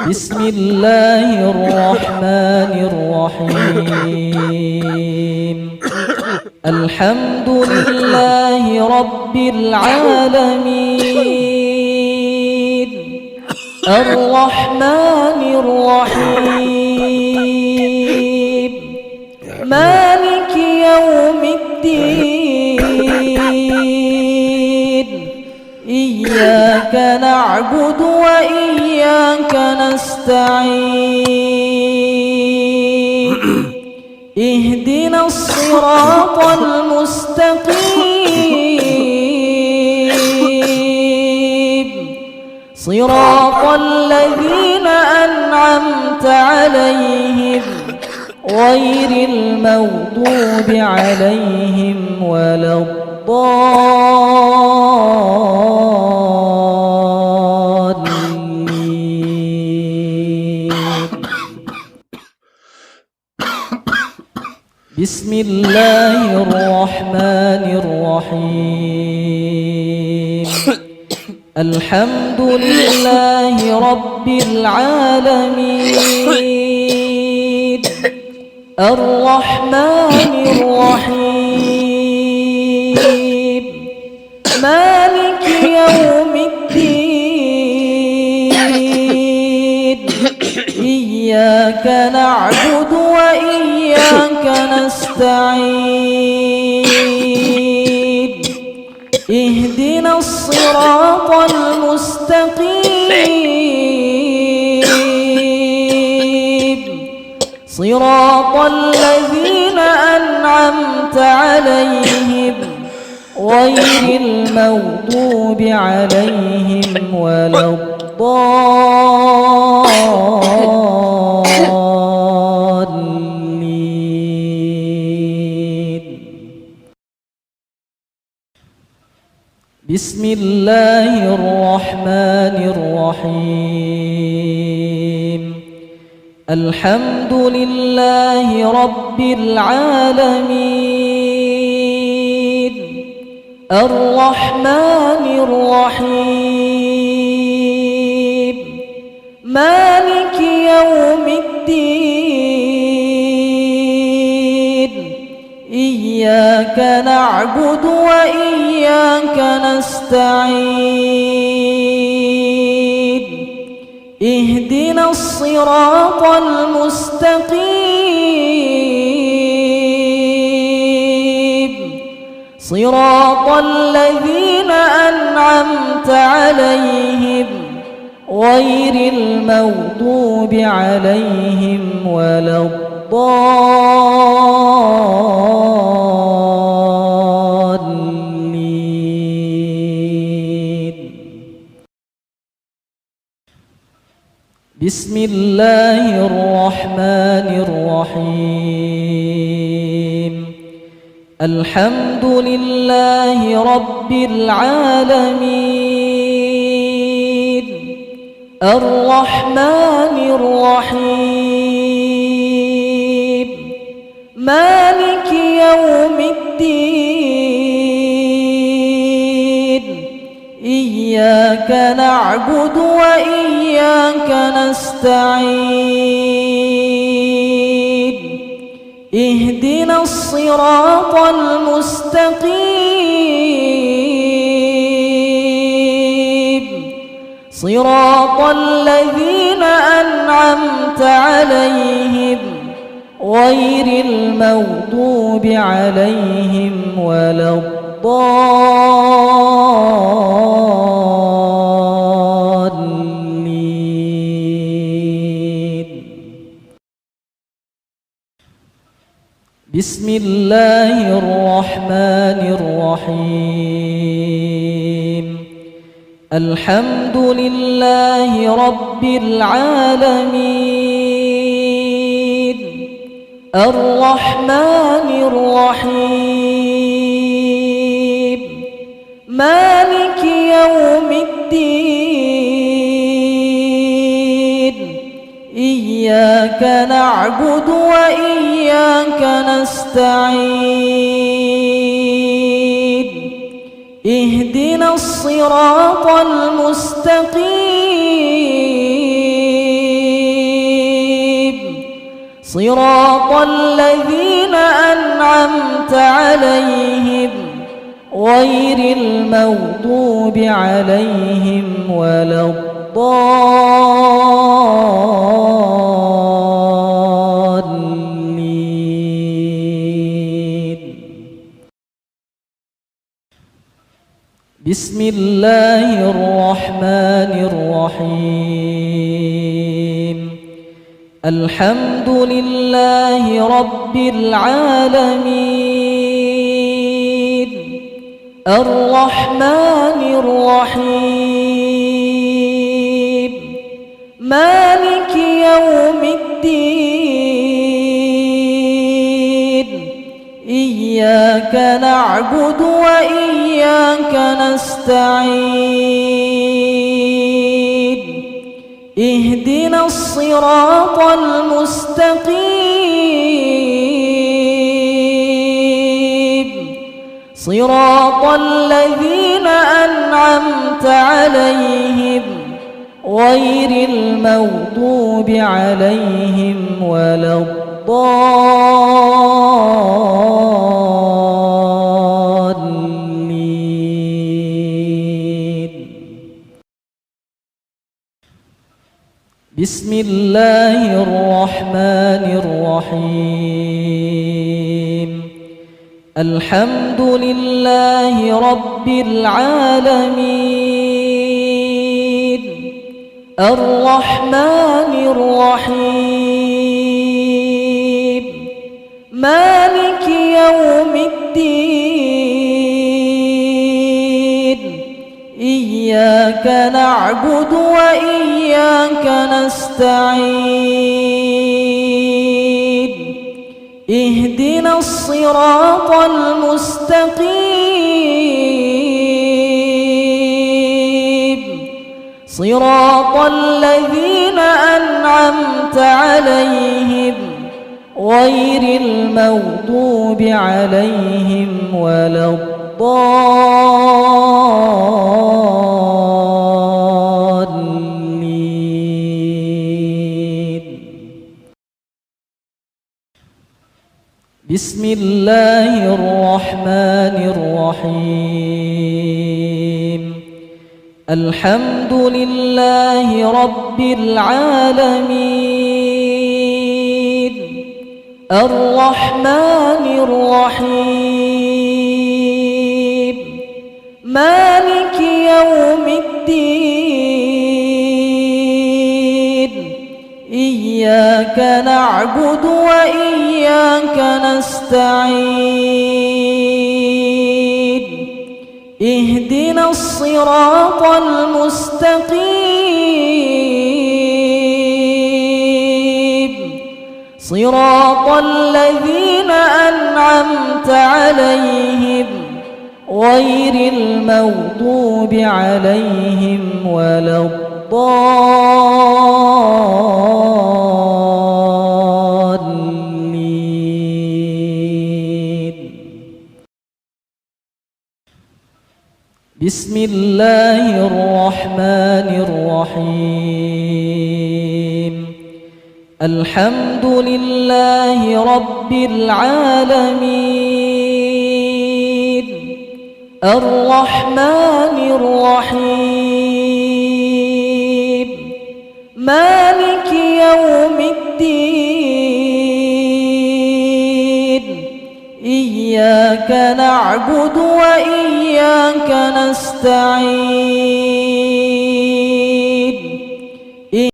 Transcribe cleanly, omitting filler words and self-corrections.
بسم الله الرحمن الرحيم. الحمد لله رب العالمين، الرحمن الرحيم، مالك يوم الدين، إياك نعبد وإياك نستعين، اهدنا الصراط المستقيم، صراط الذين أنعمت عليهم غير المغضوب عليهم ولا الضالين. بسم الله الرحمن الرحيم. الحمد لله رب العالمين، الرحمن الرحيم، مالك يوم الدين، إياك نعبد وإياك نستعين، اهدنا الصراط المستقيم، صراط الذين أنعمت عليهم غير المغضوب عليهم ولا الضالين. بسم الله الرحمن الرحيم. الحمد لله رب العالمين، الرحمن الرحيم، مالك يوم الدين، إياك نعبد وإياك نستعين، اهدنا الصراط المستقيم، صراط الذين أنعمت عليهم غير المغضوب عليهم ولا الضالين. بسم الله الرحمن الرحيم. الحمد لله رب العالمين، الرحمن الرحيم، مالك يوم الدين، إياك نعبد وإياك نستعين، اهدنا الصراط المستقيم، صراط الذين أنعمت عليهم غير المغضوب عليهم ولا الضالين. بسم الله الرحمن الرحيم. الحمد لله رب العالمين، الرحمن الرحيم، مالك يوم الدين، إياك نعبد وإياك نستعين، اهدنا اهدنا الصراط المستقيم صراط الذين أنعمت عليهم غير المغضوب عليهم ولا الضالين. بسم الله الرحمن الرحيم. الحمد لله رب العالمين الرحمن الرحيم مالك يوم الدين إياك نعبد وإياك نستعين اهدنا الصراط المستقيم صراط الذين أنعمت عليهم غير المغضوب عليهم ولا الضالين. بسم الله الرحمن الرحيم. الحمد لله رب العالمين الرحمن الرحيم مالك يوم الدين إياك نعبد وإياك نستعين اهدنا الصراط المستقيم صراط الذين أنعمت عليهم غير المغضوب عليهم ولا الضالين. بسم الله الرحمن الرحيم. الحمد لله رب العالمين الرحمن الرحيم مالك يوم الدين إياك نعبد وإياك نستعين اهدنا الصراط المستقيم صراط الذين أنعمت عليهم غير المغضوب عليهم ولا الضالين. بسم الله الرحمن الرحيم. الحمد لله رب العالمين الرحمن الرحيم مالك يوم الدين إياك نعبد وإياك نستعين